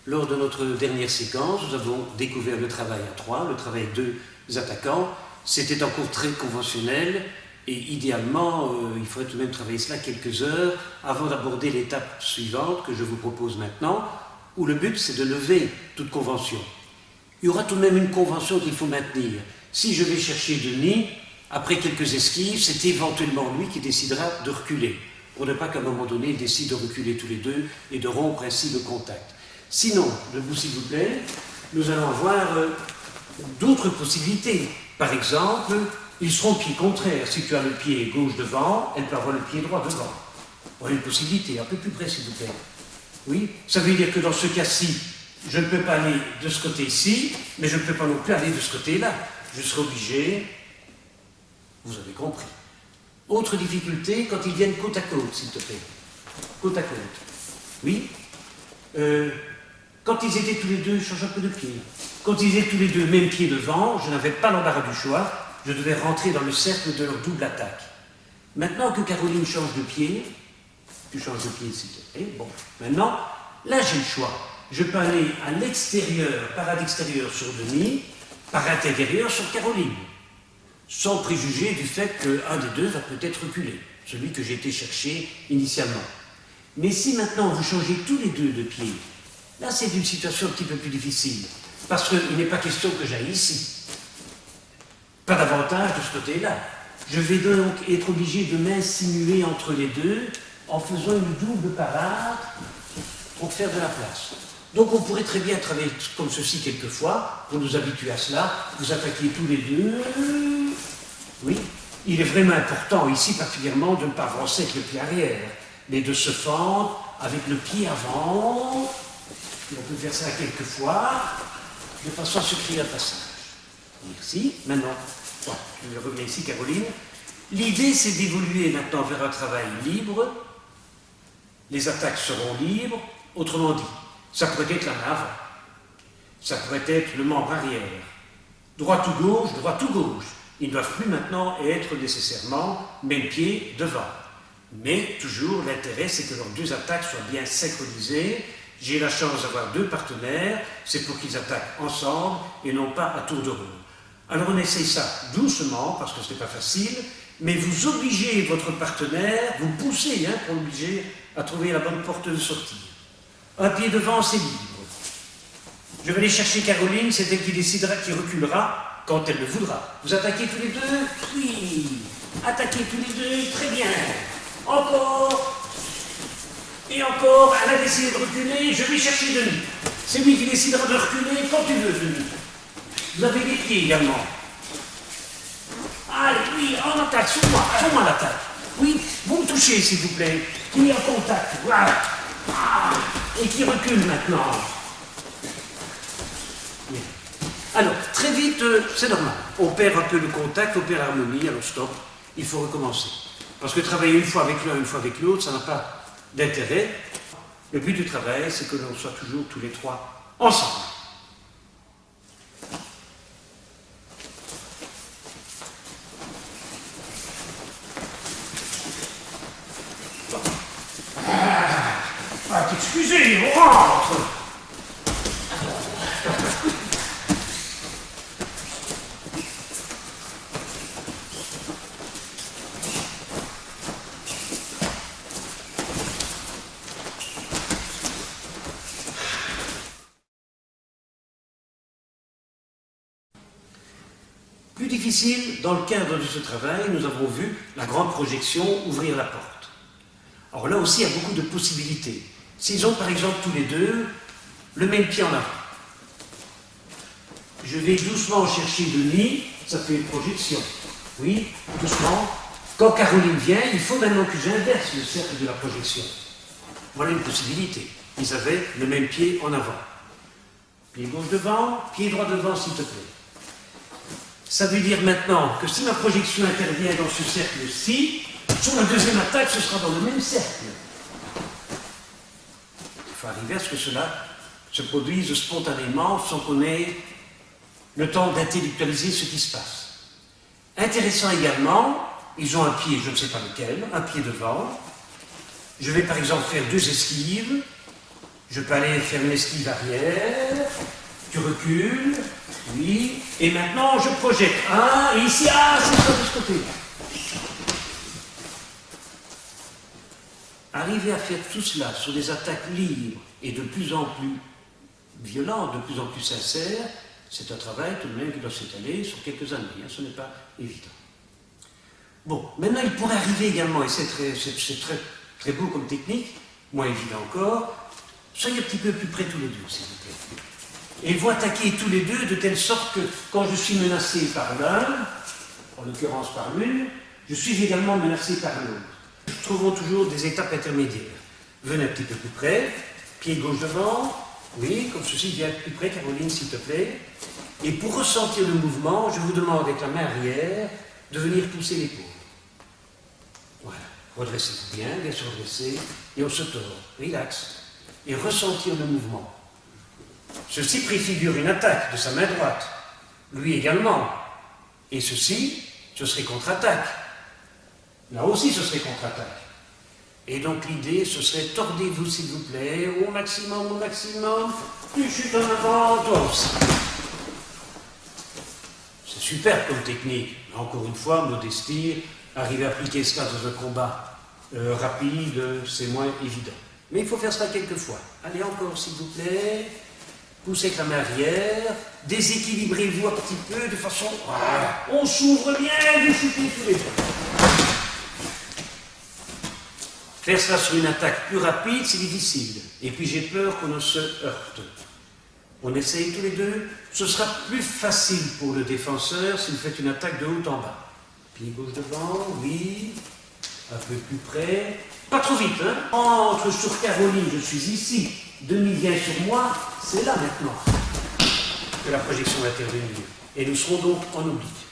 Lors de notre dernière séquence, nous avons découvert le travail à 3, le travail avec 2 attaquants. C'était un cours très conventionnel et idéalement, il faudrait tout de même travailler cela quelques heures avant d'aborder l'étape suivante que je vous propose maintenant, où le but c'est de lever toute convention. Il y aura tout de même une convention qu'il faut maintenir. Si je vais chercher Denis, après quelques esquives, c'est éventuellement lui qui décidera de reculer, pour ne pas qu'à un moment donné, il décide de reculer tous les deux et de rompre ainsi le contact. Sinon, debout s'il vous plaît, nous allons avoir d'autres possibilités. Par exemple, ils seront pied contraire. Si tu as le pied gauche devant, elle peut avoir le pied droit devant. Voilà une possibilité, un peu plus près s'il vous plaît. Oui, ça veut dire que dans ce cas-ci, je ne peux pas aller de ce côté-ci, mais je ne peux pas non plus aller de ce côté-là. Je serai obligé, vous avez compris. Autre difficulté, quand ils viennent côte à côte, s'il te plaît. Côte à côte. Oui. Quand ils étaient tous les deux, je change un peu de pied. Quand ils étaient tous les deux, même pied devant, je n'avais pas l'embarras du choix, je devais rentrer dans le cercle de leur double attaque. Maintenant que Caroline change de pied, tu changes de pied s'il te plaît, bon, maintenant, là j'ai le choix. Je peux aller à l'extérieur, parade extérieure sur Denis, parade intérieure sur Caroline, sans préjuger du fait qu'un des deux va peut-être reculer, celui que j'ai été chercher initialement. Mais si maintenant vous changez tous les deux de pied, là c'est une situation un petit peu plus difficile, parce qu'il n'est pas question que j'aille ici. Pas davantage de ce côté-là. Je vais donc être obligé de m'insinuer entre les deux en faisant une double parade pour faire de la place. Donc on pourrait très bien travailler comme ceci quelquefois, pour nous habituer à cela, vous attaquez tous les deux. Oui, il est vraiment important ici particulièrement de ne pas avancer avec le pied arrière, mais de se fendre avec le pied avant. Et on peut faire ça quelquefois, de façon à se créer un passage. Merci. Maintenant, voilà, je reviens ici, Caroline. L'idée, c'est d'évoluer maintenant vers un travail libre. Les attaques seront libres. Autrement dit, ça pourrait être la main avant. Ça pourrait être le membre arrière. Droite ou gauche, droite ou gauche. Ils ne doivent plus maintenant être nécessairement même pied devant. Mais toujours, l'intérêt, c'est que leurs 2 attaques soient bien synchronisées. J'ai la chance d'avoir 2 partenaires, c'est pour qu'ils attaquent ensemble et non pas à tour de rôle. Alors on essaye ça doucement, parce que ce n'est pas facile, mais vous obligez votre partenaire, vous poussez pour l'obliger à trouver la bonne porte de sortie. Un pied devant, c'est libre. Je vais aller chercher Caroline, c'est elle qui décidera, qui reculera quand elle le voudra. Vous attaquez tous les deux? Oui. Attaquez tous les deux, très bien. Encore. Et encore, elle a décidé de reculer, je vais chercher Denis. C'est lui qui décidera de reculer quand tu veux, Denis. Vous avez des pieds également. Allez, oui, en attaque, sur moi l'attaque. Oui, vous me touchez, s'il vous plaît. Qui est en contact, voilà. Ah, et qui recule maintenant. Bien. Alors, très vite, c'est normal. On perd un peu le contact, on perd l'harmonie, alors stop, il faut recommencer. Parce que travailler une fois avec l'un, une fois avec l'autre, ça n'a pas d'intérêt. Le but du travail, c'est que l'on soit toujours tous les 3 ensemble. Excusez, on rentre. Plus difficile, dans le cadre de ce travail, nous avons vu la grande projection ouvrir la porte. Alors là aussi, il y a beaucoup de possibilités. S'ils ont par exemple tous les deux le même pied en avant, je vais doucement chercher Denis, ça fait une projection. Oui, doucement. Quand Caroline vient, il faut maintenant que j'inverse le cercle de la projection. Voilà une possibilité. Ils avaient le même pied en avant. Pied gauche devant, pied droit devant, s'il te plaît. Ça veut dire maintenant que si ma projection intervient dans ce cercle-ci, sur la deuxième attaque, ce sera dans le même cercle. Il faut arriver à ce que cela se produise spontanément sans qu'on ait le temps d'intellectualiser ce qui se passe. Intéressant également, ils ont un pied, je ne sais pas lequel, un pied devant. Je vais par exemple faire 2 esquives. Je peux aller faire une esquive arrière. Tu recules. Oui. Et maintenant, je projette. Et ici, c'est pas de ce côté. Arriver à faire tout cela sur des attaques libres et de plus en plus violentes, de plus en plus sincères, c'est un travail tout de même qui doit s'étaler sur quelques années. Ce n'est pas évident. Bon, maintenant il pourrait arriver également, et c'est très beau comme technique, moins évident encore, soyez un petit peu plus près tous les deux, s'il vous plaît. Et vous attaquez tous les deux de telle sorte que quand je suis menacé par l'un, en l'occurrence par l'une, je suis également menacé par l'autre. Nous trouvons toujours des étapes intermédiaires. Venez un petit peu plus près, pied gauche devant, oui, comme ceci, viens plus près, Caroline, s'il te plaît. Et pour ressentir le mouvement, je vous demande avec la main arrière de venir pousser l'épaule. Voilà, redressez-vous bien sûr redressez, et on se tord, relax, et ressentir le mouvement. Ceci préfigure une attaque de sa main droite, lui également, et ceci, ce serait contre-attaque. Là aussi, ce serait contre-attaque. Et donc l'idée, ce serait tordez-vous s'il vous plaît, au maximum, tu chutes en avant, toi aussi. C'est super comme technique, mais encore une fois, modestie, arriver à appliquer cela dans un combat rapide, c'est moins évident. Mais il faut faire cela quelques fois. Allez encore s'il vous plaît, poussez avec la main arrière, déséquilibrez-vous un petit peu de façon, voilà, on s'ouvre bien, vous chutez tous les deux. Faire cela sur une attaque plus rapide, c'est difficile. Et puis j'ai peur qu'on ne se heurte. On essaye tous les deux. Ce sera plus facile pour le défenseur si vous faites une attaque de haut en bas. Pied gauche devant, oui. Un peu plus près. Pas trop vite, hein. Entre sur Caroline, je suis ici. Demi vient sur moi. C'est là maintenant que la projection va intervenir. Et nous serons donc en oblique.